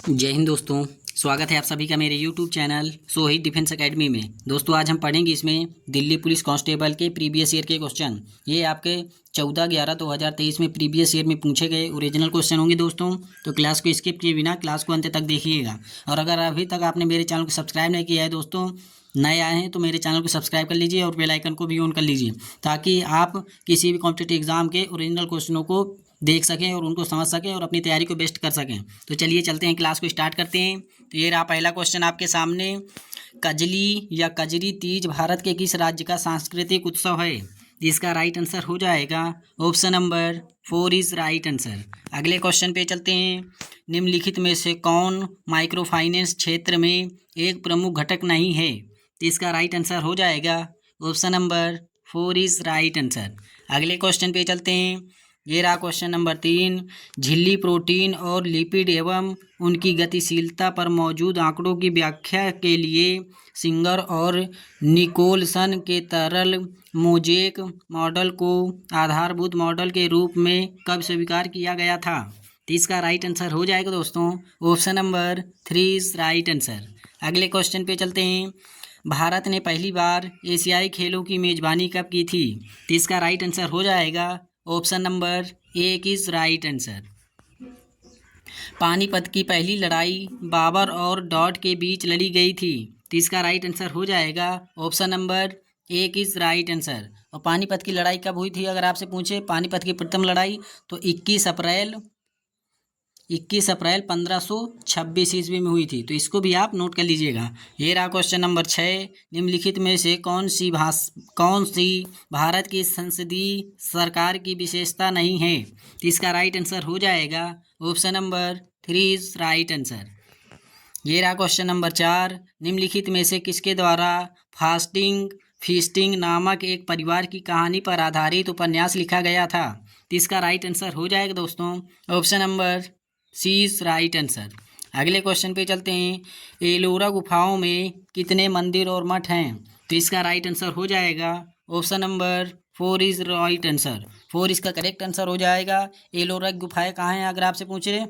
जय हिंद दोस्तों। स्वागत है आप सभी का मेरे YouTube channel Sohit defence academy में। दोस्तों आज हम पढ़ेंगे इसमें दिल्ली पुलिस कांस्टेबल के प्रीवियस ईयर के क्वेश्चन। ये आपके 14/11/2023 में प्रीवियस ईयर में पूछे गए ओरिजिनल क्वेश्चन होंगे दोस्तों। तो क्लास को स्किप किए बिना क्लास को अंत तक देखिएगा। और अगर अभी तक आपने मेरे चैनल को सब्सक्राइब नहीं किया है दोस्तों, नए आए हैं तो मेरे चैनल को सब्सक्राइब कर लीजिए और बेल आइकन को भी ऑन कर लीजिए, ताकि आप किसी भी कॉम्पिटिटिव एग्जाम के ओरिजिनल क्वेश्चनों को देख सकें और उनको समझ सकें और अपनी तैयारी को बेस्ट कर सकें। तो चलिए चलते हैं, क्लास को स्टार्ट करते हैं। तो ये रहा पहला क्वेश्चन आपके सामने। कजली या कजरी तीज भारत के किस राज्य का सांस्कृतिक उत्सव है? इसका राइट आंसर हो जाएगा option number 4 is right answer. अगले क्वेश्चन पे चलते हैं। निम्नलिखित में से कौन माइक्रो फाइनेंस क्षेत्र में एक प्रमुख घटक नहीं है? इसका राइट आंसर हो जाएगा option number 4 is right answer. अगले क्वेश्चन पे चलते हैं। ये रहा क्वेश्चन नंबर 3। झिल्ली प्रोटीन और लिपिड एवं उनकी गतिशीलता पर मौजूद आंकड़ों की व्याख्या के लिए सिंगर और निकोलसन के तरल मोज़ेक मॉडल को आधारभूत मॉडल के रूप में कब स्वीकार किया गया था? तो इसका राइट आंसर हो जाएगा दोस्तों option number 3 is right answer. अगले क्वेश्चन पे चलते हैं। भारत ने पहली बार एशियाई खेलों की मेज़बानी कब की थी? तो इसका राइट आंसर हो जाएगा option number 1 is right answer. Panipat की पहली लड़ाई बाबर और डॉट के बीच लड़ी गई थी, तो इसका राइट आंसर हो जाएगा option number 1 is right answer. और पानीपत की लड़ाई कब हुई थी अगर आपसे पूछे पानीपत की प्रथम लड़ाई, तो 21 अप्रैल 1526 ईस्वी में हुई थी। तो इसको भी आप नोट कर लीजिएगा। ये रहा क्वेश्चन नंबर 6। निम्नलिखित में से कौन सी भारत की संसदीय सरकार की विशेषता नहीं है? तो इसका राइट आंसर हो जाएगा option number 3 is right answer. ये रहा क्वेश्चन नंबर 4। निम्नलिखित में से किसके द्वारा फीस्टिंग नामक एक परिवार की कहानी पर आधारित उपन्यास लिखा गया था? तो इसका राइट आंसर हो जाएगा दोस्तों option number C is right answer. अगले क्वेश्चन पे चलते हैं। एलोरा गुफाओं में कितने मंदिर और मठ हैं? तो इसका राइट आंसर हो जाएगा option number 4 is right answer. 4 इसका करेक्ट आंसर हो जाएगा। एलोरा गुफाएं कहाँ हैं अगर आपसे पूछे?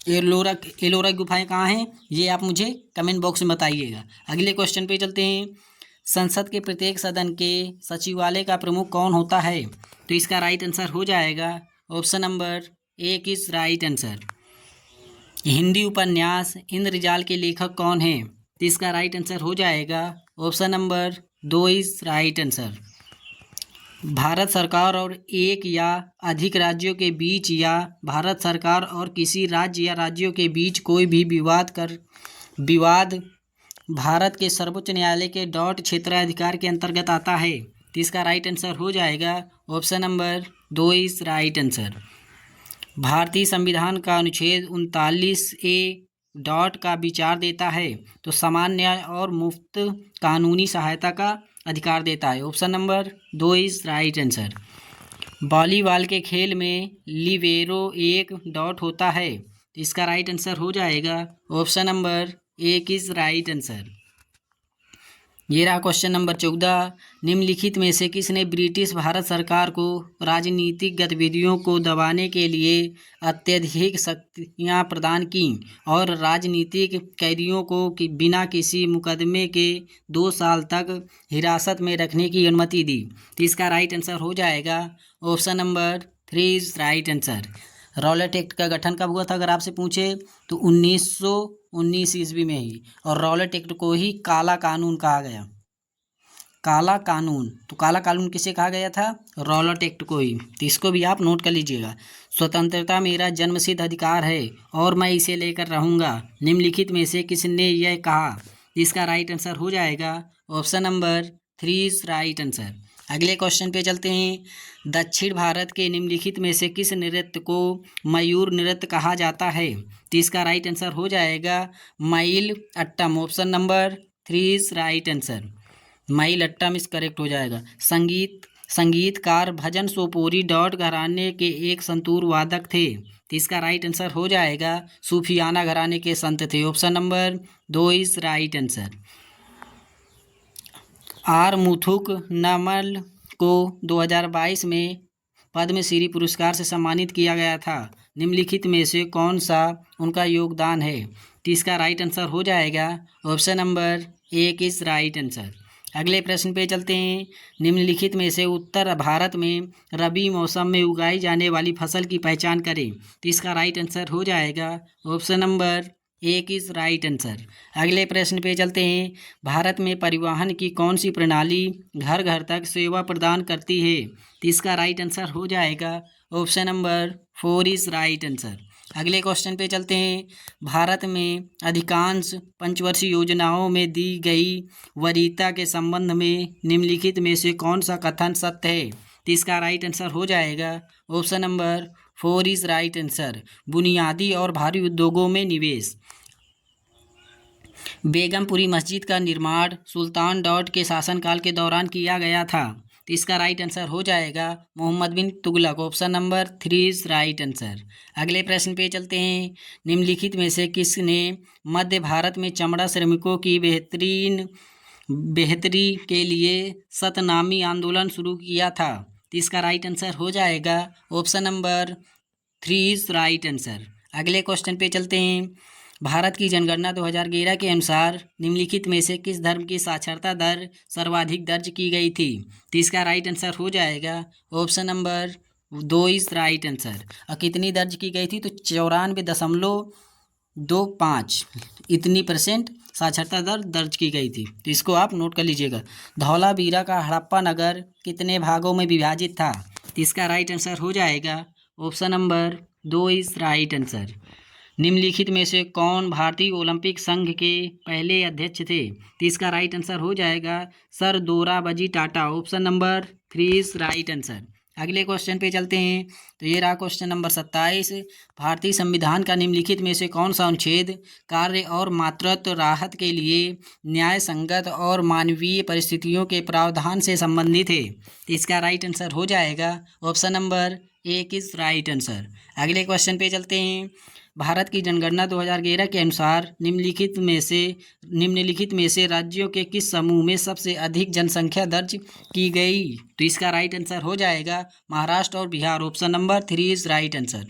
एलोरा गुफाएं कहाँ हैं ये आप मुझे कमेंट बॉक्स में बताइएगा। अगले क्वेश्चन पे चलते हैं। संसद के प्रत्येक सदन के सचिवालय का प्रमुख कौन होता है? तो इसका राइट आंसर हो जाएगा option number 1 is right answer. Hindi उपन्यास इंद्रजाल के लेखक कौन हैं? तो इसका राइट आंसर हो जाएगा option number 2 is right answer. Bharat सरकार और एक या अधिक राज्यों के बीच या भारत सरकार और किसी राज्य या राज्यों के बीच कोई भी विवाद भारत के सर्वोच्च न्यायालय के डॉट क्षेत्राधिकार के अंतर्गत आता है। तो इसका राइट आंसर हो जाएगा option number 2 is right answer. भारतीय संविधान का अनुच्छेद 39A डॉट का विचार देता है तो समान न्याय और मुफ्त कानूनी सहायता का अधिकार देता है। Option number 2 is right answer. Volleyball के खेल में लिबेरो एक डॉट होता है, तो इसका राइट आंसर हो जाएगा option number 1 is right answer. ये रहा क्वेश्चन नंबर 14। निम्नलिखित में से किसने ब्रिटिश भारत सरकार को राजनीतिक गतिविधियों को दबाने के लिए अत्यधिक शक्तियाँ प्रदान की और राजनीतिक कैदियों को बिना किसी मुकदमे के 2 साल तक हिरासत में रखने की अनुमति दी? तो इसका राइट आंसर हो जाएगा option number 3 is right answer. Rowlatt act का गठन कब हुआ था अगर आपसे पूछे तो 1919 ईस्वी में ही, और रॉलेट एक्ट को ही काला कानून कहा गया। काला कानून, तो काला कानून किसे कहा गया था? रॉलेट एक्ट को ही। तो इसको भी आप नोट कर लीजिएगा। स्वतंत्रता मेरा जन्मसिद्ध अधिकार है और मैं इसे लेकर रहूँगा, निम्नलिखित में से किसने यह कहा? इसका राइट आंसर हो जाएगा option number 3 is right answer. अगले क्वेश्चन पे चलते हैं। दक्षिण भारत के निम्नलिखित में से किस नृत्य को मयूर नृत्य कहा जाता है? तो इसका राइट आंसर हो जाएगा Mayilattam. Option number 3 is right answer. Mayilattam is correct हो जाएगा। संगीतकार भजन सोपोरी डॉट घराने के एक संतूर वादक थे, तो इसका राइट आंसर हो जाएगा सूफियाना घराने के संत थे। Option number 2 is right answer. R Muthukannammal को 2022 में पद्मश्री पुरस्कार से सम्मानित किया गया था, निम्नलिखित में से कौन सा उनका योगदान है? तो इसका राइट आंसर हो जाएगा option number A is right answer. अगले प्रश्न पे चलते हैं। निम्नलिखित में से उत्तर भारत में रबी मौसम में उगाई जाने वाली फसल की पहचान करें। तो इसका राइट आंसर हो जाएगा option number A is right answer. अगले प्रश्न पे चलते हैं। भारत में परिवहन की कौन सी प्रणाली घर घर तक सेवा प्रदान करती है? तो इसका राइट आंसर हो जाएगा option number 4 is right answer. अगले क्वेश्चन पे चलते हैं। भारत में अधिकांश पंचवर्षीय योजनाओं में दी गई वरीयता के संबंध में निम्नलिखित में से कौन सा कथन सत्य है? तो इसका राइट आंसर हो जाएगा option number 4 is right answer. बुनियादी और भारी उद्योगों में निवेश। बेगमपुरी मस्जिद का निर्माण सुल्तान डाउद के शासनकाल के दौरान किया गया था। तो इसका राइट आंसर हो जाएगा Mohammad bin Tughlaq. Option number 3 is right answer. अगले प्रश्न पे चलते हैं। निम्नलिखित में से किसने मध्य भारत में चमड़ा श्रमिकों की बेहतरी के लिए सतनामी आंदोलन शुरू किया था? तो इसका राइट आंसर हो जाएगा option number 3 is right answer. अगले क्वेश्चन पे चलते हैं। भारत की जनगणना 2011 के अनुसार निम्नलिखित में से किस धर्म की साक्षरता दर सर्वाधिक दर्ज की गई थी? तो इसका राइट आंसर हो जाएगा option number 2 is right answer. और कितनी दर्ज की गई थी? तो 94.25 इतनी % साक्षरता दर दर्ज की गई थी। तो इसको आप नोट कर लीजिएगा। धौलावीरा का हड़प्पा नगर कितने भागों में विभाजित था? तो इसका राइट आंसर हो जाएगा option number 2 is right answer. निम्नलिखित में से कौन भारतीय ओलंपिक संघ के पहले अध्यक्ष थे? तो इसका राइट आंसर हो जाएगा sir Dorabji Tata. Option number 3 is right answer. अगले क्वेश्चन पे चलते हैं। तो ये रहा क्वेश्चन नंबर 27। भारतीय संविधान का निम्नलिखित में से कौन सा अनुच्छेद कार्य और मातृत्व राहत के लिए न्याय संगत और मानवीय परिस्थितियों के प्रावधान से संबंधित है? तो इसका राइट आंसर हो जाएगा option number 1 is right answer. अगले क्वेश्चन पे चलते हैं। भारत की जनगणना 2011 के अनुसार निम्नलिखित में से राज्यों के किस समूह में सबसे अधिक जनसंख्या दर्ज की गई? तो इसका राइट आंसर हो जाएगा महाराष्ट्र और Bihar. Option number 3 is right answer.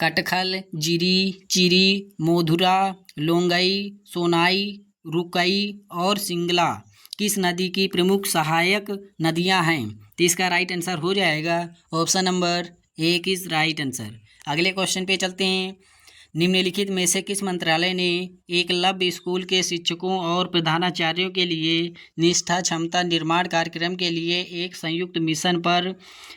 Katakhal, Jiri, Chiri, Madhura, Longai, Sonai, Rukni और सिंगला किस नदी की प्रमुख सहायक नदियां हैं? तो इसका राइट आंसर हो जाएगा option number 1 is right answer. अगले क्वेश्चन पे चलते हैं। निम्नलिखित में से किस मंत्रालय ने एकलव्य स्कूल के शिक्षकों और प्रधानाचार्यों के लिए निष्ठा क्षमता निर्माण कार्यक्रम के लिए एक संयुक्त मिशन पर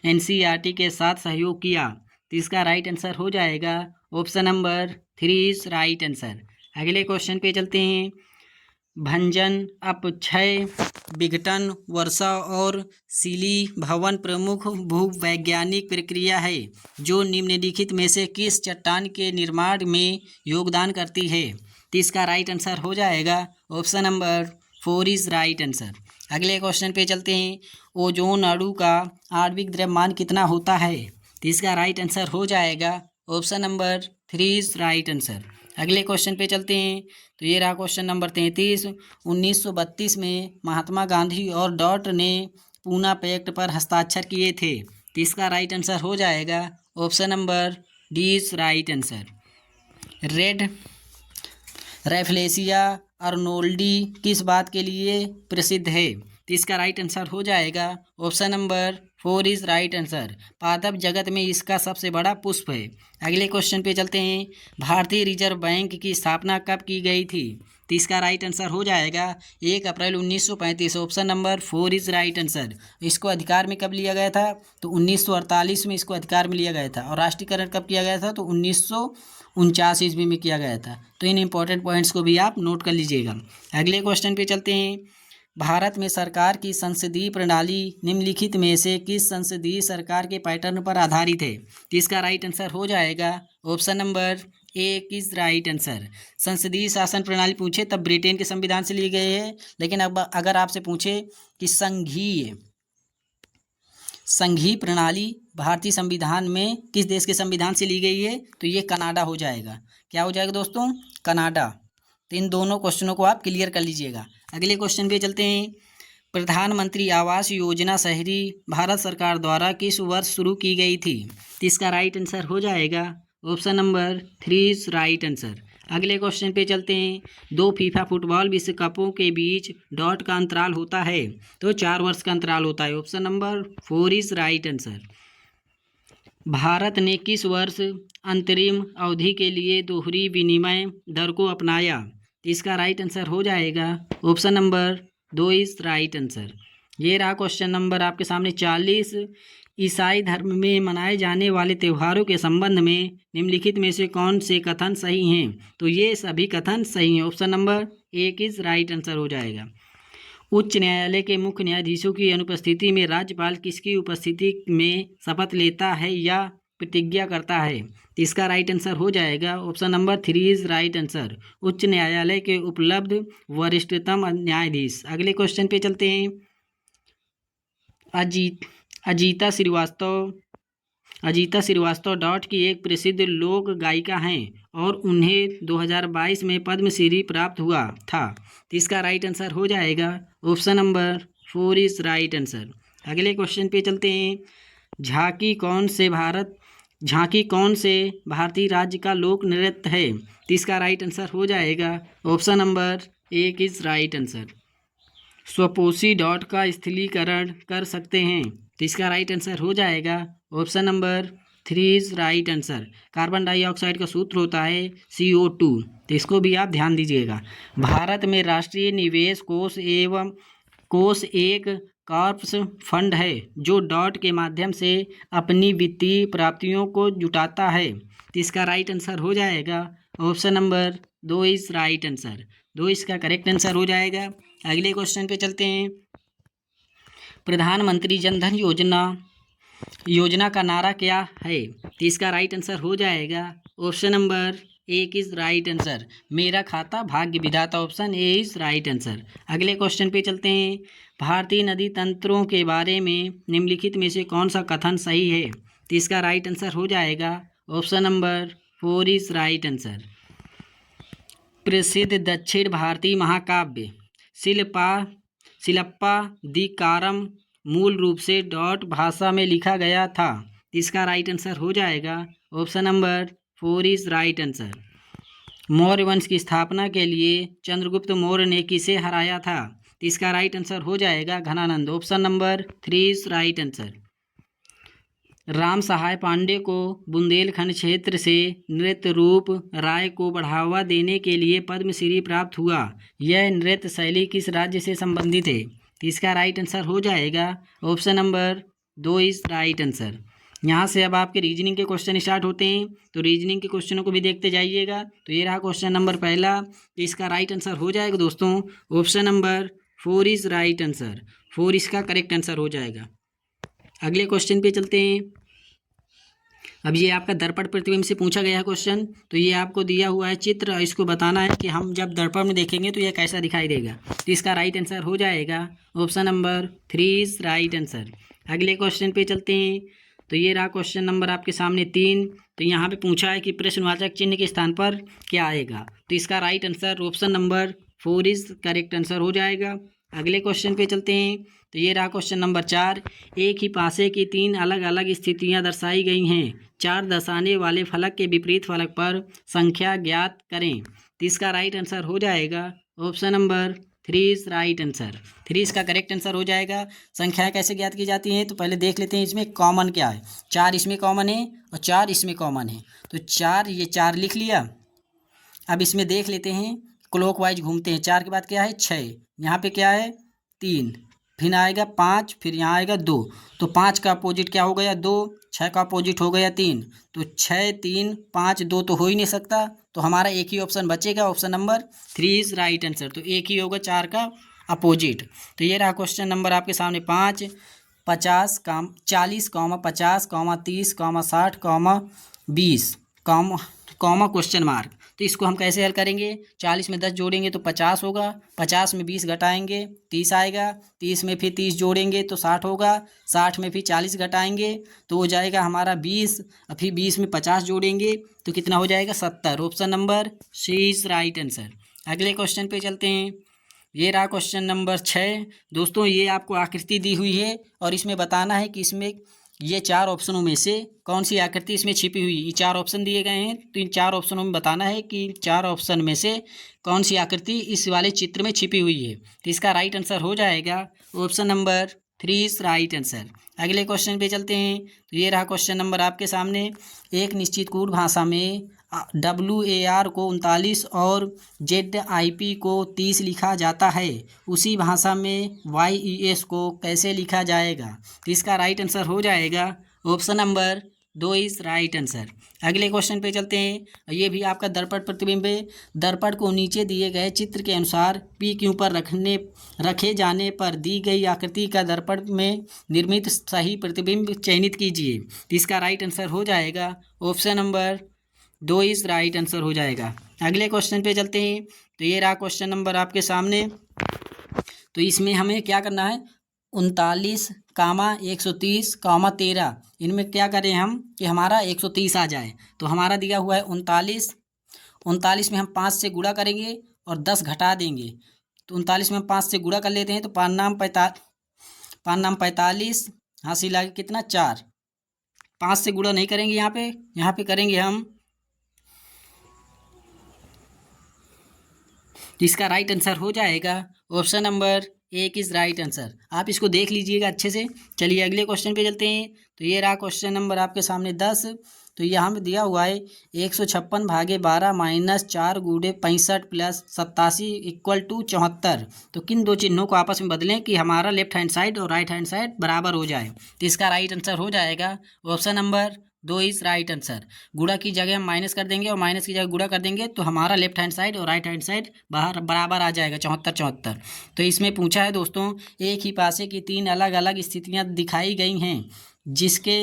NCERT के साथ सहयोग किया? तो इसका राइट आंसर हो जाएगा option number 3 is right answer. अगले क्वेश्चन पे चलते हैं। भंजन, अपक्षय, विघटन, वर्षा और शिलीभवन प्रमुख भूवैज्ञानिक प्रक्रिया है जो निम्नलिखित में से किस चट्टान के निर्माण में योगदान करती है? तो इसका राइट आंसर हो जाएगा option number 4 is right answer. अगले क्वेश्चन पे चलते हैं। ओजोन अणु का आणविक द्रव्यमान कितना होता है? तो इसका राइट आंसर हो जाएगा option number 3 is right answer. अगले क्वेश्चन पे चलते हैं। तो ये रहा क्वेश्चन नंबर 33। 1932 में महात्मा गांधी और डॉट ने पूना पैक्ट पर हस्ताक्षर किए थे। तो इसका राइट आंसर हो जाएगा option number D is right answer. Red rafflesia arnoldii किस बात के लिए प्रसिद्ध है? तो इसका राइट आंसर हो जाएगा option number 4 is right answer. पादप जगत में इसका सबसे बड़ा पुष्प है। अगले क्वेश्चन पे चलते हैं। भारतीय रिजर्व बैंक की स्थापना कब की गई थी? तो इसका राइट आंसर हो जाएगा 1 अप्रैल 1935। Option number 4 is right answer. इसको अधिकार में कब लिया गया था? तो 1948 में इसको अधिकार में लिया गया था। और राष्ट्रीयकरण कब किया गया था? तो 1949 ईस्वी में किया गया था। तो इन इंपॉर्टेंट पॉइंट्स को भी आप नोट कर लीजिएगा। अगले क्वेश्चन पे चलते हैं। भारत में सरकार की संसदीय प्रणाली निम्नलिखित में से किस संसदीय सरकार के पैटर्न पर आधारित है? तो इसका राइट आंसर हो जाएगा option number 1 is right answer. संसदीय शासन प्रणाली पूछे तब ब्रिटेन के संविधान से लिए गए हैं, लेकिन अब अगर आपसे पूछे कि संघीय प्रणाली भारतीय संविधान में किस देश के संविधान से ली गई है? तो ये कनाडा हो जाएगा। क्या हो जाएगा दोस्तों? कनाडा। तो इन दोनों क्वेश्चनों को आप क्लियर कर लीजिएगा। अगले क्वेश्चन पे चलते हैं। प्रधानमंत्री आवास योजना शहरी भारत सरकार द्वारा किस वर्ष शुरू की गई थी? तो इसका राइट आंसर हो जाएगा option number 3 is right answer. अगले क्वेश्चन पे चलते हैं। 2 फीफा फुटबॉल विश्व कपों के बीच डॉट का अंतराल होता है, तो 4 वर्ष का अंतराल होता है। Option number 4 is right answer. Bharat ने किस वर्ष अंतरिम अवधि के लिए दोहरी विनिमय दर को अपनाया? तो इसका राइट आंसर हो जाएगा option number 2 is right answer. ये रहा क्वेश्चन नंबर आपके सामने 40। ईसाई धर्म में मनाए जाने वाले त्योहारों के संबंध में निम्नलिखित में से कौन से कथन सही हैं? तो ये सभी कथन सही हैं। Option number 1 is right answer हो जाएगा। उच्च न्यायालय के मुख्य न्यायाधीशों की अनुपस्थिति में राज्यपाल किसकी उपस्थिति में शपथ लेता है या प्रतिज्ञा करता है? तो इसका राइट आंसर हो जाएगा option number 3 is right answer. उच्च न्यायालय के उपलब्ध वरिष्ठतम न्यायाधीश। अगले क्वेश्चन पे चलते हैं। अजीता श्रीवास्तव डॉट की एक प्रसिद्ध लोक गायिका हैं और उन्हें 2022 में पद्मश्री प्राप्त हुआ था। तो इसका राइट आंसर हो जाएगा option number 4 is right answer. अगले क्वेश्चन पे चलते हैं। झांकी कौन से भारतीय राज्य का लोक नृत्य है? तो इसका राइट आंसर हो जाएगा option number 1 is right answer. स्वपोषी डॉट का स्थलीकरण कर सकते हैं? तो इसका राइट आंसर हो जाएगा option number 3 is right answer. Carbon dioxide का सूत्र होता है CO2, तो इसको भी आप ध्यान दीजिएगा। भारत में राष्ट्रीय निवेश कोष एक कॉर्पस फंड है जो डॉट के माध्यम से अपनी वित्तीय प्राप्तियों को जुटाता है। तो इसका राइट आंसर हो जाएगा option number 2 is right answer. 2 इसका करेक्ट आंसर हो जाएगा। अगले क्वेश्चन पे चलते हैं। प्रधानमंत्री जन धन योजना का नारा क्या है? तो इसका राइट आंसर हो जाएगा option number 1 is right answer. मेरा खाता भाग्य विधाता। Option A is right answer. अगले क्वेश्चन पे चलते हैं। भारतीय नदी तंत्रों के बारे में निम्नलिखित में से कौन सा कथन सही है? तो इसका राइट आंसर हो जाएगा option number 4 is right answer. प्रसिद्ध दक्षिण भारतीय महाकाव्य शिलप्पा दिकारम मूल रूप से डॉट भाषा में लिखा गया था। इसका राइट आंसर हो जाएगा option number 4 is right answer. Maurya वंश की स्थापना के लिए चंद्रगुप्त मौर्य ने किसे हराया था? इसका राइट आंसर हो जाएगा Ghananand. Option number 3 is right answer. Ram Sahay Pande को बुंदेलखंड क्षेत्र से नृत्य रूप राय को बढ़ावा देने के लिए पद्मश्री प्राप्त हुआ। यह नृत्य शैली किस राज्य से संबंधित है? तो इसका राइट आंसर हो जाएगा option number 2 is right answer. यहाँ से अब आपके रीजनिंग के क्वेश्चन स्टार्ट होते हैं, तो रीजनिंग के क्वेश्चनों को भी देखते जाइएगा। तो ये रहा क्वेश्चन नंबर पहला। तो इसका राइट आंसर हो जाएगा दोस्तों option number 4 is right answer. 4 इसका करेक्ट आंसर हो जाएगा। अगले क्वेश्चन पे चलते हैं। अब ये आपका दर्पण प्रतिबिंब से पूछा गया है क्वेश्चन। तो ये आपको दिया हुआ है चित्र और इसको बताना है कि हम जब दर्पण में देखेंगे तो ये कैसा दिखाई देगा। तो इसका राइट आंसर हो जाएगा option number 3 is right answer. अगले क्वेश्चन पे चलते हैं। तो ये रहा क्वेश्चन नंबर आपके सामने 3। तो यहाँ पे पूछा है कि प्रश्नवाचक चिन्ह के स्थान पर क्या आएगा? तो इसका right answer option number 4 is correct answer हो जाएगा। अगले क्वेश्चन पे चलते हैं। तो ये रहा क्वेश्चन नंबर 4। एक ही पासे की 3 अलग अलग स्थितियां दर्शाई गई हैं। 4 दर्शाने वाले फलक के विपरीत फलक पर संख्या ज्ञात करें। तो इसका राइट आंसर हो जाएगा option number 3 is right answer. 3 इसका करेक्ट आंसर हो जाएगा। संख्याएं कैसे ज्ञात की जाती हैं? तो पहले देख लेते हैं इसमें कॉमन क्या है। 4 इसमें कॉमन है और 4 इसमें कॉमन है। तो 4 ये 4 लिख लिया। अब इसमें देख लेते हैं, क्लॉकवाइज घूमते हैं। 4 के बाद क्या है 6, यहाँ पे क्या है 3, फिर आएगा 5, फिर यहाँ आएगा 2। तो 5 का अपोजिट क्या हो गया 2, 6 का अपोजिट हो गया 3। तो 6 3 5 2 तो हो ही नहीं सकता। तो हमारा एक ही ऑप्शन बचेगा option number 3 is right answer. तो एक ही होगा 4 का अपोजिट। तो ये रहा क्वेश्चन नंबर आपके सामने 5। 40, 50, 30, 60, 20 क्वेश्चन मार्क। तो इसको हम कैसे हल करेंगे? 40 में 10 जोड़ेंगे तो 50 होगा, 50 में 20 घटाएंगे 30 आएगा, 30 में फिर 30 जोड़ेंगे तो 60 होगा, 60 में फिर 40 घटाएंगे तो हो जाएगा हमारा 20, और फिर 20 में 50 जोड़ेंगे तो कितना हो जाएगा 70। Option number C is right answer. अगले क्वेश्चन पे चलते हैं। ये रहा क्वेश्चन नंबर 6। दोस्तों ये आपको आकृति दी हुई है और इसमें बताना है कि इसमें ये 4 ऑप्शनों में से कौन सी आकृति इसमें छिपी हुई है। ये 4 ऑप्शन दिए गए हैं, तो इन 4 ऑप्शनों में बताना है कि 4 ऑप्शन में से कौन सी आकृति इस वाले चित्र में छिपी हुई है। तो इसका राइट आंसर हो जाएगा option number 3 is right answer. अगले क्वेश्चन पे चलते हैं। तो ये रहा क्वेश्चन नंबर आपके सामने। एक निश्चित कूट भाषा में WAR को 39 और ZIP को 30 लिखा जाता है, उसी भाषा में YES को कैसे लिखा जाएगा। तो इसका राइट आंसर हो जाएगा option number 2 is right answer. अगले क्वेश्चन पे चलते हैं। ये भी आपका दर्पण प्रतिबिंब है। दर्पण को नीचे दिए गए चित्र के अनुसार PQ पर रखे जाने पर दी गई आकृति का दर्पण में निर्मित सही प्रतिबिंब चयनित कीजिए। तो इसका राइट आंसर हो जाएगा option number 2 is right answer हो जाएगा। अगले क्वेश्चन पे चलते हैं। तो ये रहा क्वेश्चन नंबर आपके सामने। तो इसमें हमें क्या करना है, 39, 130, 13, इनमें क्या करें हम कि हमारा 130 आ जाए। तो हमारा दिया हुआ है 39 में हम 5 से गुणा करेंगे और 10 घटा देंगे। तो 39 में हम 5 से गुणा कर लेते हैं। तो 5 नाम 45 हासिल आगे कितना 4। 5 से गुणा नहीं करेंगे, यहाँ पे करेंगे हम। तो इसका राइट आंसर हो जाएगा option number 1 is right answer. आप इसको देख लीजिएगा अच्छे से। चलिए अगले क्वेश्चन पे चलते हैं। तो ये रहा क्वेश्चन नंबर आपके सामने 10। तो यहाँ में दिया हुआ है 156 भागे 12 माइनस 4 गुणे 65 प्लस 87 इक्वल टू 74। तो किन दो चिन्हों को आपस में बदलें कि हमारा लेफ्ट हैंड साइड और राइट हैंड साइड बराबर हो जाए। तो इसका राइट आंसर हो जाएगा option number 2 is right answer. गुणा की जगह हम माइनस कर देंगे और माइनस की जगह गुणा कर देंगे, तो हमारा लेफ्ट हैंड साइड और राइट हैंड साइड बाहर बराबर आ जाएगा 74। तो इसमें पूछा है दोस्तों, एक ही पासे की 3 अलग अलग स्थितियां दिखाई गई हैं जिसके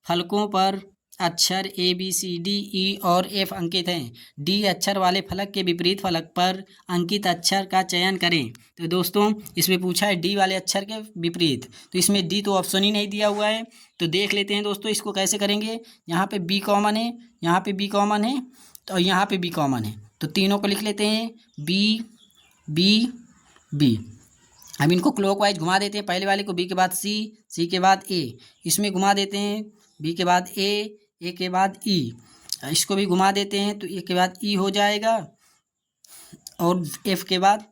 फलकों पर अक्षर ABCDE और F अंकित हैं। D अक्षर वाले फलक के विपरीत फलक पर अंकित अक्षर का चयन करें। तो दोस्तों इसमें पूछा है D वाले अक्षर के विपरीत, तो इसमें D तो ऑप्शन ही नहीं दिया हुआ है। तो देख लेते हैं दोस्तों इसको कैसे करेंगे। यहाँ पे B कॉमन है, यहाँ पे B कॉमन है, तो यहाँ पे B कॉमन है। तो तीनों को लिख लेते हैं B B B। अब इनको क्लॉकवाइज घुमा देते हैं। पहले वाले को B के बाद C के बाद A, इसमें घुमा देते हैं B के बाद A के बाद E, इसको भी घुमा देते हैं तो A के बाद E हो जाएगा और F के बाद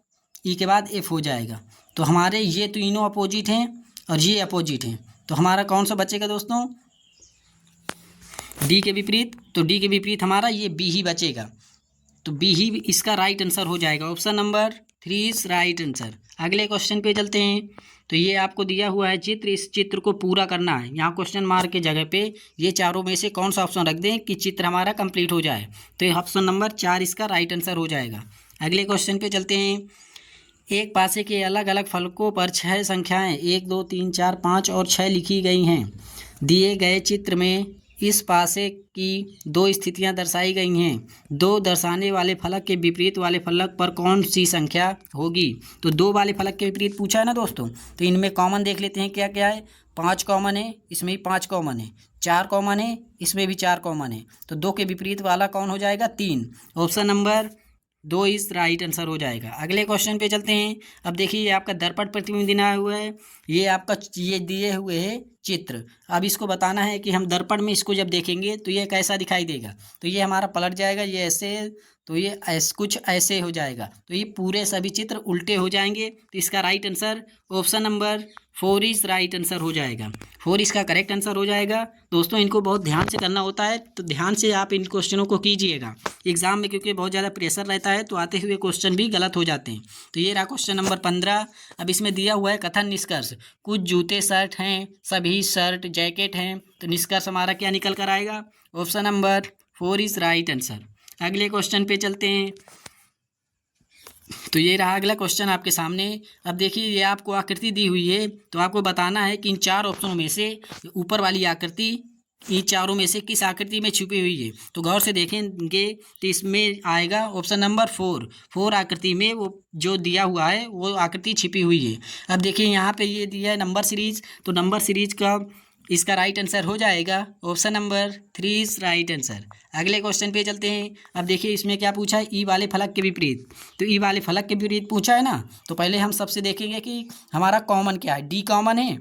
E के बाद F हो जाएगा। तो हमारे ये तीनों अपोजिट हैं और ये अपोजिट हैं, तो हमारा कौन सा बचेगा दोस्तों, D के विपरीत। तो D के विपरीत हमारा ये B ही बचेगा, तो B ही इसका राइट आंसर हो जाएगा। Option number 3 is right answer. अगले क्वेश्चन पे चलते हैं। तो ये आपको दिया हुआ है चित्र, इस चित्र को पूरा करना है। यहाँ क्वेश्चन मार्क के जगह पे ये चारों में से कौन सा ऑप्शन रख दें कि चित्र हमारा कंप्लीट हो जाए। तो ये ऑप्शन नंबर 4 इसका राइट आंसर हो जाएगा। अगले क्वेश्चन पे चलते हैं। एक पासे के अलग अलग फलकों पर 6 संख्याएं 1 2 3 4 5 और 6 लिखी गई हैं। दिए गए चित्र में इस पासे की 2 स्थितियां दर्शाई गई हैं। 2 दर्शाने वाले फलक के विपरीत वाले फलक पर कौन सी संख्या होगी। तो 2 वाले फलक के विपरीत पूछा है ना दोस्तों, तो इनमें कॉमन देख लेते हैं क्या क्या है। 5 कॉमन है, इसमें भी 5 कॉमन है। 4 कॉमन है, इसमें भी 4 कॉमन है। तो 2 के विपरीत वाला कौन हो जाएगा, 3। Option number 2 is right answer हो जाएगा। अगले क्वेश्चन पे चलते हैं। अब देखिए ये आपका दर्पण प्रतिबिंब दिया हुआ है, ये आपका ये दिए हुए है चित्र। अब इसको बताना है कि हम दर्पण में इसको जब देखेंगे तो ये कैसा दिखाई देगा। तो ये हमारा पलट जाएगा, ये ऐसे, तो ये कुछ ऐसे हो जाएगा। तो ये पूरे सभी चित्र उल्टे हो जाएंगे। तो इसका right answer option number 4 is right answer हो जाएगा। 4 इसका करेक्ट आंसर हो जाएगा। दोस्तों इनको बहुत ध्यान से करना होता है, तो ध्यान से आप इन क्वेश्चनों को कीजिएगा एग्जाम में, क्योंकि बहुत ज़्यादा प्रेशर रहता है तो आते हुए क्वेश्चन भी गलत हो जाते हैं। तो ये रहा क्वेश्चन नंबर 15। अब इसमें दिया हुआ है कथन निष्कर्ष। कुछ जूते शर्ट हैं, सभी शर्ट जैकेट हैं। तो निष्कर्ष हमारा क्या निकल कर आएगा, option number 4 is right answer. अगले क्वेश्चन पे चलते हैं। तो ये रहा अगला क्वेश्चन आपके सामने। अब देखिए ये आपको आकृति दी हुई है, तो आपको बताना है कि इन 4 ऑप्शनों में से ऊपर वाली आकृति इन चारों में से किस आकृति में छुपी हुई है। तो गौर से देखेंगे तो इसमें आएगा ऑप्शन नंबर 4 आकृति में वो जो दिया हुआ है वो आकृति छिपी हुई है। अब देखिए यहाँ पे ये दिया है नंबर सीरीज, तो नंबर सीरीज का इसका राइट आंसर हो जाएगा option number 3 is right answer. अगले क्वेश्चन पे चलते हैं। अब देखिए इसमें क्या पूछा है, ई वाले फलक के विपरीत। तो ई वाले फलक के विपरीत पूछा है ना, तो पहले हम सबसे देखेंगे कि हमारा कॉमन क्या है। डी कॉमन है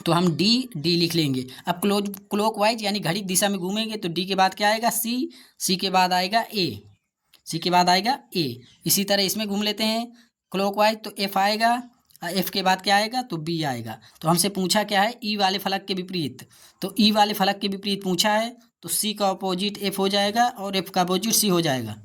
तो हम डी लिख लेंगे। अब क्लॉकवाइज यानी घड़ी की दिशा में घूमेंगे तो डी के बाद क्या आएगा, सी के बाद आएगा ए, सी के बाद आएगा ए। इसी तरह इसमें घूम लेते हैं क्लॉकवाइज तो एफ आएगा, एफ के बाद क्या आएगा तो बी आएगा। तो हमसे पूछा क्या है, ई वाले फलक के विपरीत। तो ई वाले फलक के विपरीत पूछा है तो सी का अपोजिट एफ हो जाएगा और एफ का अपोजिट सी हो जाएगा।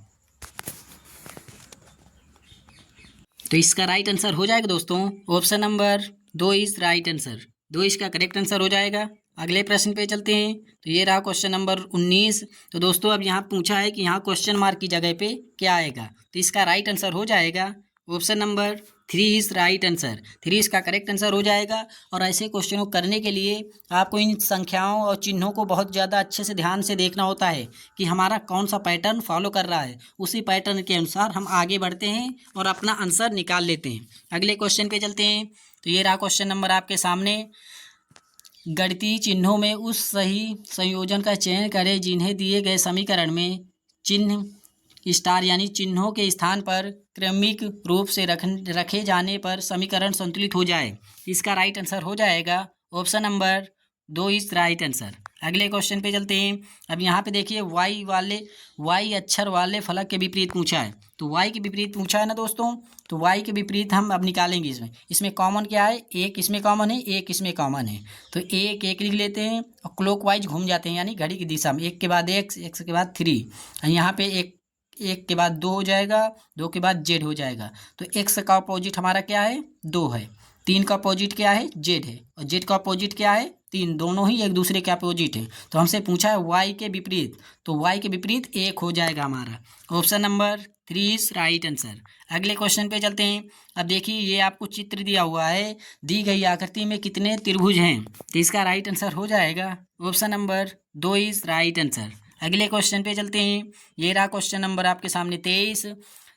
तो इसका राइट आंसर हो जाएगा दोस्तों option number 2 is right answer. 2 इसका करेक्ट आंसर हो जाएगा। अगले प्रश्न पे चलते हैं। तो ये रहा क्वेश्चन नंबर 19। तो दोस्तों अब यहाँ पूछा है कि यहाँ क्वेश्चन मार्क की जगह पे क्या आएगा। तो इसका राइट आंसर हो जाएगा option number 3 is right answer. 3 इसका करेक्ट आंसर हो जाएगा। और ऐसे क्वेश्चनों करने के लिए आपको इन संख्याओं और चिन्हों को बहुत ज़्यादा अच्छे से ध्यान से देखना होता है कि हमारा कौन सा पैटर्न फॉलो कर रहा है। उसी पैटर्न के अनुसार हम आगे बढ़ते हैं और अपना आंसर निकाल लेते हैं। अगले क्वेश्चन पे चलते हैं। तो ये रहा क्वेश्चन नंबर आपके सामने। गणितीय चिन्हों में उस सही संयोजन का चयन करें जिन्हें दिए गए समीकरण में चिन्ह स्टार यानी चिन्हों के स्थान पर क्रमिक रूप से रखे जाने पर समीकरण संतुलित हो जाए। इसका राइट आंसर हो जाएगा option number 2 is right answer. अगले क्वेश्चन पे चलते हैं। अब यहाँ पे देखिए वाई अक्षर वाले फलक के विपरीत पूछा है। तो वाई के विपरीत पूछा है ना दोस्तों, तो वाई के विपरीत हम अब निकालेंगे। इसमें कॉमन क्या है, एक इसमें कॉमन है, एक इसमें कॉमन है। तो एक लिख लेते हैं और क्लॉकवाइज घूम जाते हैं यानी घड़ी की दिशा में। एक के बाद एक्स के बाद 3, यहाँ पे एक के बाद 2 हो जाएगा, 2 के बाद जेड हो जाएगा। तो एक्स का अपोजिट हमारा क्या है, 2 है। 3 का अपोजिट क्या है, जेड है। और जेड का अपोजिट क्या है, 3। दोनों ही एक दूसरे के अपोजिट है। तो हमसे पूछा है वाई के विपरीत, तो वाई के विपरीत 1 हो जाएगा हमारा। Option number 3 is right answer. अगले क्वेश्चन पे चलते हैं। अब देखिए ये आपको चित्र दिया हुआ है, दी गई आकृति में कितने त्रिभुज हैं। तो इसका राइट आंसर हो जाएगा option number 2 is right answer. अगले क्वेश्चन पे चलते हैं। ये रहा क्वेश्चन नंबर आपके सामने 23।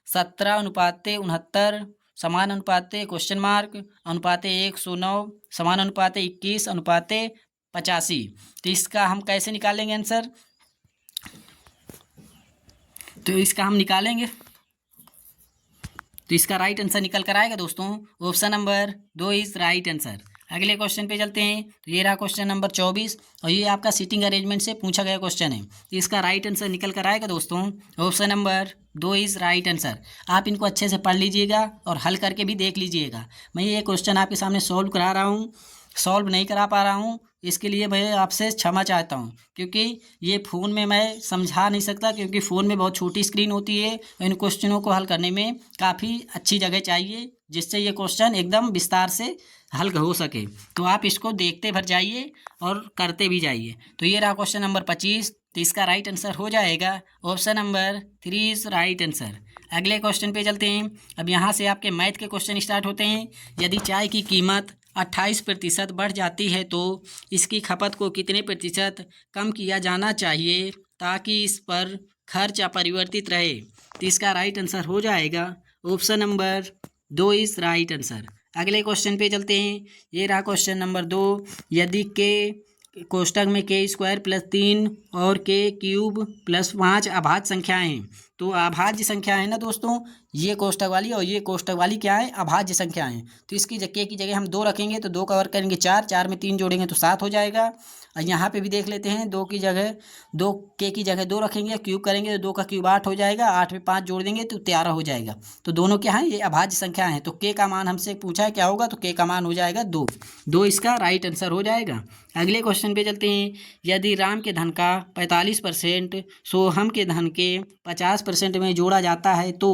17:69 समान अनुपाते क्वेश्चन मार्क अनुपाते 109 समान अनुपाते 21 अनुपाते 85। तो इसका हम कैसे निकालेंगे आंसर, तो इसका हम निकालेंगे तो इसका राइट आंसर निकल कर आएगा दोस्तों option number 2 is right answer. अगले क्वेश्चन पे चलते हैं। तो ये रहा क्वेश्चन नंबर 24 और ये आपका सीटिंग अरेंजमेंट से पूछा गया क्वेश्चन है। तो इसका राइट आंसर निकल कर आएगा दोस्तों option number 2 is right answer. आप इनको अच्छे से पढ़ लीजिएगा और हल करके भी देख लीजिएगा। मैं ये क्वेश्चन आपके सामने सॉल्व करा रहा हूँ, सॉल्व नहीं करा पा रहा हूँ, इसके लिए मैं आपसे क्षमा चाहता हूँ, क्योंकि ये फ़ोन में मैं समझा नहीं सकता, क्योंकि फ़ोन में बहुत छोटी स्क्रीन होती है। इन क्वेश्चनों को हल करने में काफ़ी अच्छी जगह चाहिए जिससे ये क्वेश्चन एकदम विस्तार से हल हो सके। तो आप इसको देखते भर जाइए और करते भी जाइए। तो ये रहा क्वेश्चन नंबर 25। तो इसका राइट आंसर हो जाएगा option number 3 is right answer. अगले क्वेश्चन पे चलते हैं। अब यहाँ से आपके मैथ के क्वेश्चन स्टार्ट होते हैं। यदि चाय की कीमत 28% बढ़ जाती है तो इसकी खपत को कितने प्रतिशत कम किया जाना चाहिए ताकि इस पर खर्च अपरिवर्तित रहे। तो इसका राइट आंसर हो जाएगा option number 2 is right answer. अगले क्वेश्चन पे चलते हैं। ये रहा क्वेश्चन नंबर 2। यदि के कोष्टक में k² + 3 और k³ + 5 अभाज्य संख्याएं हैं। तो अभाज्य संख्या है ना दोस्तों, ये कोष्टक वाली और ये कोष्टक वाली क्या है, अभाज्य संख्या है। तो इसकी के की जगह हम 2 रखेंगे तो 2 का वर्ग करेंगे 4, 4 में 3 जोड़ेंगे तो 7 हो जाएगा। और यहाँ पे भी देख लेते हैं, 2 की जगह 2 के की जगह 2 रखेंगे, क्यूब करेंगे तो 2 का क्यूब 8 हो जाएगा, 8 में 5 जोड़ देंगे तो 13 हो जाएगा। तो दोनों क्या हैं, ये अभाज्य संख्या हैं। तो के का मान हमसे पूछा है क्या होगा, तो के का मान हो जाएगा 2 इसका राइट आंसर हो जाएगा। अगले क्वेश्चन पे चलते हैं। यदि राम के धन का 45% सोहम के धन के 50% में जोड़ा जाता है तो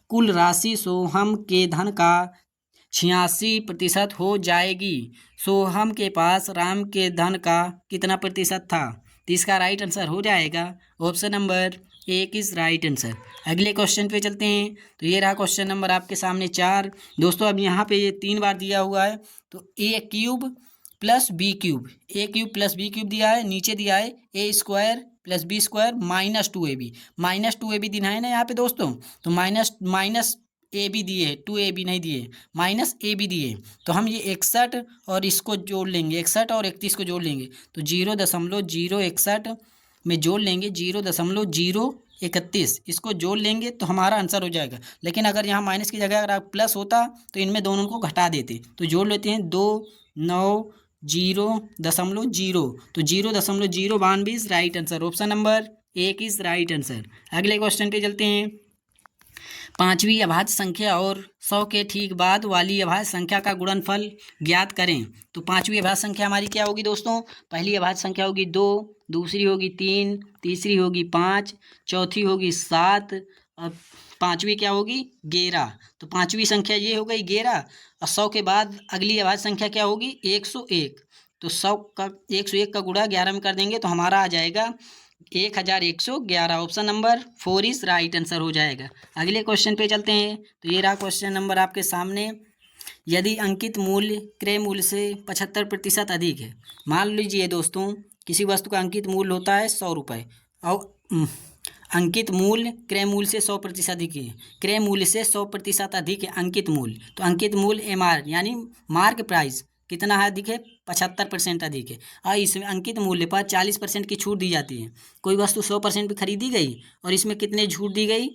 कुल राशि सोहम के धन का 86% हो जाएगी। सोहम के पास राम के धन का कितना प्रतिशत था। तो इसका राइट आंसर हो जाएगा option number 1 is right answer. अगले क्वेश्चन पे चलते हैं। तो ये रहा क्वेश्चन नंबर आपके सामने 4। दोस्तों अब यहाँ पे ये 3 बार दिया हुआ है। तो a³ + b³ a³ + b³ दिया है, नीचे दिया है a² + b² - 2ab -2ab दिया है ना यहाँ पे दोस्तों। तो माइनस ए बी दिए, 2AB नहीं दिए, माइनस ए बी दिए। तो हम ये 61 और इसको जोड़ लेंगे, 61 और 31 को जोड़ लेंगे तो 0.061 में जोड़ लेंगे 0.031, इसको जोड़ लेंगे तो हमारा आंसर हो जाएगा। लेकिन अगर यहाँ माइनस की जगह अगर आप प्लस होता तो इनमें दोनों को घटा देते। तो जोड़ लेते हैं 290.0, तो 0.092 right answer. Option number 1 is right answer. अगले क्वेश्चन पे चलते हैं। पांचवी अभाज्य संख्या और 100 के ठीक बाद वाली अभाज्य संख्या का गुणनफल ज्ञात करें। तो पांचवी अभाज्य संख्या हमारी क्या होगी दोस्तों? पहली अभाज्य संख्या होगी 2, दूसरी होगी 3, तीसरी होगी 5, चौथी होगी 7 और पांचवी क्या होगी? 11। तो पांचवी संख्या ये हो गई 11 और 100 के बाद अगली अभाज्य संख्या क्या होगी? 101। तो 101 का गुणा 11 में कर देंगे तो हमारा आ जाएगा 1111। Option number 4 is right answer हो जाएगा। अगले क्वेश्चन पे चलते हैं। तो ये रहा क्वेश्चन नंबर आपके सामने। यदि अंकित मूल्य क्रय मूल्य से 75% अधिक है, मान लीजिए दोस्तों किसी वस्तु का अंकित मूल्य होता है 100 रुपये और अंकित मूल्य क्रय मूल्य से 100% अधिक है, क्रय मूल्य से 100% अधिक है अंकित मूल्य। तो अंकित मूल्य MR यानी मार्क प्राइस कितना है? अधिक है, 75% अधिक है। और इसमें अंकित मूल्य पर 40% की छूट दी जाती है। कोई वस्तु 100% पर खरीदी गई और इसमें कितने छूट दी गई?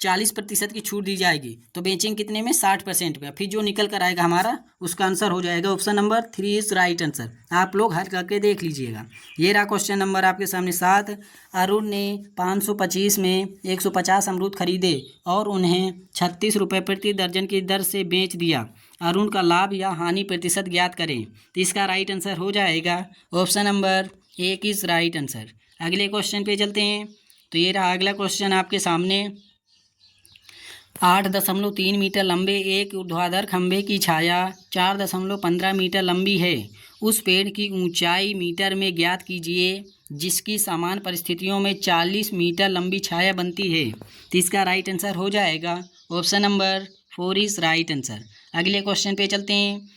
40% की छूट दी जाएगी। तो बेचेंगे कितने में? 60% पे। फिर जो निकल कर आएगा हमारा उसका आंसर हो जाएगा option number 3 is right answer. आप लोग हल करके देख लीजिएगा। ये रहा क्वेश्चन नंबर आपके सामने 7। अरुण ने 525 में 150 अमरूद खरीदे और उन्हें 36 रुपये प्रति दर्जन की दर से बेच दिया। अरुण का लाभ या हानि प्रतिशत ज्ञात करें। तो इसका राइट आंसर हो जाएगा option number 1 is right answer. अगले क्वेश्चन पे चलते हैं। तो ये रहा अगला क्वेश्चन आपके सामने। 8.3 मीटर लंबे एक ऊर्ध्वाधर खंभे की छाया 4.15 मीटर लंबी है। उस पेड़ की ऊंचाई मीटर में ज्ञात कीजिए जिसकी सामान्य परिस्थितियों में 40 मीटर लंबी छाया बनती है। तो इसका राइट आंसर हो जाएगा option number 4 is right answer. अगले क्वेश्चन पे चलते हैं।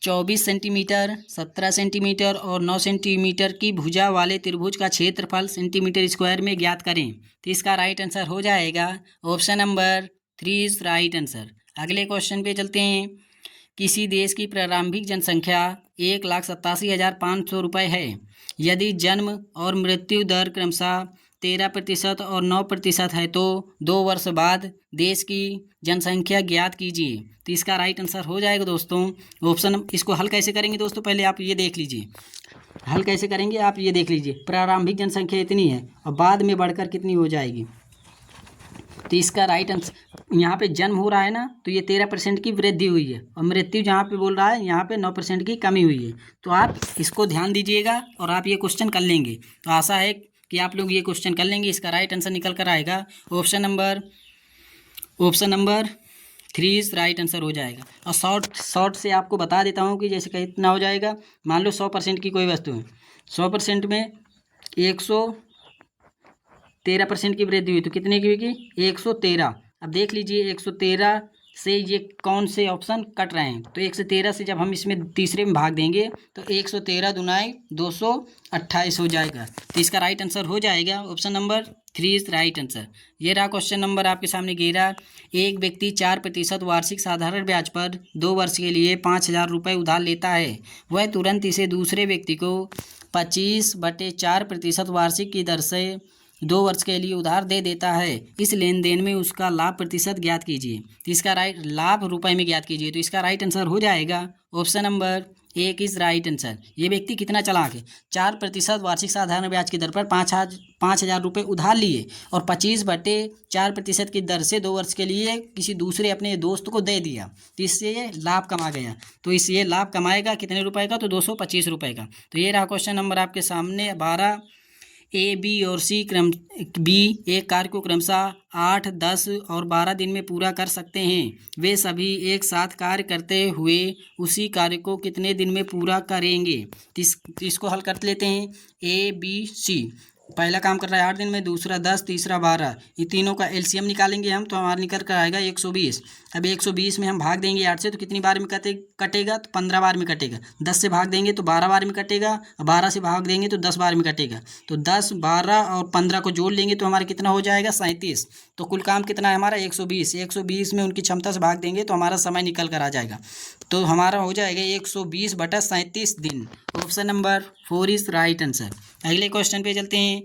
24 सेंटीमीटर, 17 सेंटीमीटर और 9 सेंटीमीटर की भुजा वाले त्रिभुज का क्षेत्रफल सेंटीमीटर स्क्वायर में ज्ञात करें। तो इसका राइट आंसर हो जाएगा option number 3 is right answer. अगले क्वेश्चन पे चलते हैं। किसी देश की प्रारंभिक जनसंख्या 1,87,500 रुपये है। यदि जन्म और मृत्यु दर क्रमशः 13% और 9% है तो 2 वर्ष बाद देश की जनसंख्या ज्ञात कीजिए। तो इसका राइट आंसर हो जाएगा दोस्तों ऑप्शन। इसको हल कैसे करेंगे दोस्तों? पहले आप ये देख लीजिए, हल कैसे करेंगे आप ये देख लीजिए। प्रारंभिक जनसंख्या इतनी है और बाद में बढ़कर कितनी हो जाएगी। तो इसका राइट आंसर यहाँ पे जन्म हो रहा है ना, तो ये 13% की वृद्धि हुई है और मृत्यु जहाँ पे बोल रहा है यहाँ पे 9% की कमी हुई है। तो आप इसको ध्यान दीजिएगा और आप ये क्वेश्चन कर लेंगे। तो आशा है कि आप लोग ये क्वेश्चन कर लेंगे। इसका राइट आंसर निकल कर आएगा option number 3 is right answer हो जाएगा। और शॉर्ट से आपको बता देता हूँ कि जैसे कितना हो जाएगा। मान लो 100% की कोई वस्तु है, 100% में 113% की वृद्धि हुई तो कितने की होगी? 113। अब देख लीजिए 113 से ये कौन से ऑप्शन कट रहे हैं। तो 113 से जब हम इसमें तीसरे में भाग देंगे तो 113 दुनाई 228 हो जाएगा। तो इसका राइट आंसर हो जाएगा option number 3 is right answer. ये रहा क्वेश्चन नंबर आपके सामने 11। एक व्यक्ति 4% वार्षिक साधारण ब्याज पर 2 वर्ष के लिए 5,000 रुपये उधार लेता है। वह तुरंत इसे दूसरे व्यक्ति को 25/4% वार्षिक की दर से 2 वर्ष के लिए उधार दे देता है। इस लेन देन में उसका लाभ प्रतिशत ज्ञात कीजिए। तो इसका राइट लाभ रुपए में ज्ञात कीजिए। तो इसका राइट आंसर हो जाएगा option number 1 is right answer. ये व्यक्ति कितना चालाक है, 4% वार्षिक साधारण ब्याज की दर पर 5,000 रुपये उधार लिए और 25/4% की दर से 2 वर्ष के लिए किसी दूसरे अपने दोस्त को दे दिया। तो इससे ये लाभ कमा गया। तो इससे ये लाभ कमाएगा कितने रुपए का? तो 225 रुपये का। तो ये रहा क्वेश्चन नंबर आपके सामने 12। A, B और C एक कार्य को क्रमशः 8, 10 और 12 दिन में पूरा कर सकते हैं। वे सभी एक साथ कार्य करते हुए उसी कार्य को कितने दिन में पूरा करेंगे? इसको हल कर लेते हैं। A, B, C पहला काम कर रहा है 8 दिन में, दूसरा 10, तीसरा 12। ये तीनों का एलसीएम निकालेंगे हम तो हमारा निकल कर आएगा 120। अब 120 में हम भाग देंगे 8 से तो कितनी बार में कटेगा तो 15 बार में कटेगा। 10 से भाग देंगे तो 12 बार में कटेगा, और 12 से भाग देंगे तो 10 बार में कटेगा। तो 10, 12 और 15 को जोड़ लेंगे तो हमारा कितना हो जाएगा 37। तो कुल काम कितना है हमारा 120। 120 में उनकी क्षमता से भाग देंगे तो हमारा समय निकल कर आ जाएगा। तो हमारा हो जाएगा 120/37 दिन। Option number 4 is right answer. अगले क्वेश्चन पे चलते हैं।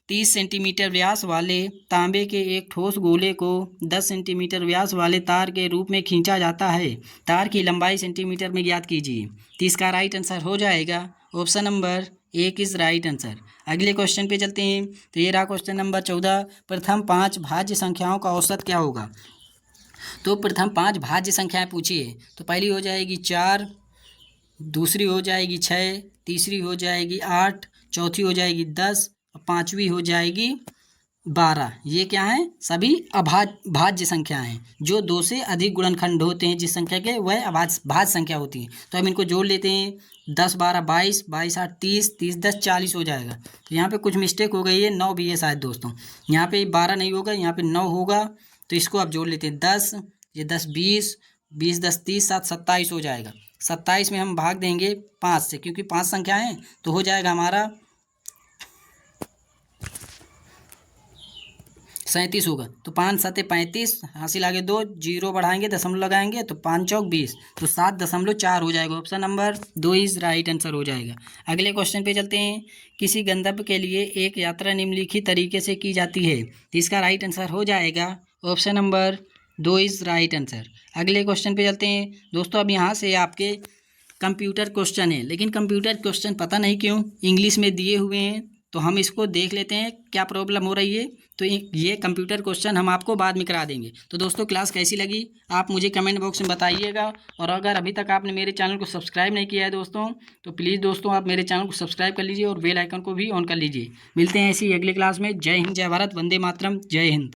30 सेंटीमीटर व्यास वाले तांबे के एक ठोस गोले को 10 सेंटीमीटर व्यास वाले तार के रूप में खींचा जाता है। तार की लंबाई सेंटीमीटर में ज्ञात कीजिए। तो इसका राइट आंसर हो जाएगा option number 1 is right answer. अगले क्वेश्चन पे चलते हैं। तो ये रहा क्वेश्चन नंबर 14। प्रथम 5 भाज्य संख्याओं का औसत क्या होगा। तो प्रथम 5 भाज्य संख्याएं पूछिए। तो पहली हो जाएगी 4, दूसरी हो जाएगी 6, तीसरी हो जाएगी 8, चौथी हो जाएगी 10 और पाँचवीं हो जाएगी 12। ये क्या हैं सभी भाज्य संख्या हैं जो 2 से अधिक गुणनखंड होते हैं। जिस संख्या के वह भाज्य संख्या होती है। तो हम इनको जोड़ लेते हैं। 10, 12, 22, 22, 8, 30, 30, 10, 40 हो जाएगा। तो यहाँ पे कुछ मिस्टेक हो गई है, 9 भी है शायद दोस्तों। यहाँ पे 12 नहीं होगा, यहाँ पे 9 होगा। तो इसको आप जोड़ लेते हैं 10, ये 10, 20, 20, 10, 30, 7, 27 हो जाएगा। 27 में हम भाग देंगे 5 से, क्योंकि 5 संख्या है तो हो जाएगा हमारा 37 होगा। तो 5 7 35, हासिल आगे 2, 0 बढ़ाएंगे, दशमलव लगाएंगे तो 5 चौक 20, तो 7.4 हो जाएगा। Option number 2 is right answer हो जाएगा। अगले क्वेश्चन पे चलते हैं। किसी गंतव्य के लिए एक यात्रा निम्नलिखित तरीके से की जाती है। तो इसका राइट आंसर हो जाएगा option number 2 is right answer. अगले क्वेश्चन पे चलते हैं दोस्तों। अब यहाँ से आपके कंप्यूटर क्वेश्चन है, लेकिन कंप्यूटर क्वेश्चन पता नहीं क्यों इंग्लिश में दिए हुए हैं। तो हम इसको देख लेते हैं क्या प्रॉब्लम हो रही है। तो ये कंप्यूटर क्वेश्चन हम आपको बाद में करा देंगे। तो दोस्तों क्लास कैसी लगी आप मुझे कमेंट बॉक्स में बताइएगा। और अगर अभी तक आपने मेरे चैनल को सब्सक्राइब नहीं किया है दोस्तों, तो प्लीज़ दोस्तों आप मेरे चैनल को सब्सक्राइब कर लीजिए और बेल आइकन को भी ऑन कर लीजिए। मिलते हैं ऐसी अगली क्लास में। जय हिंद, जय भारत, वंदे मातरम, जय हिंद।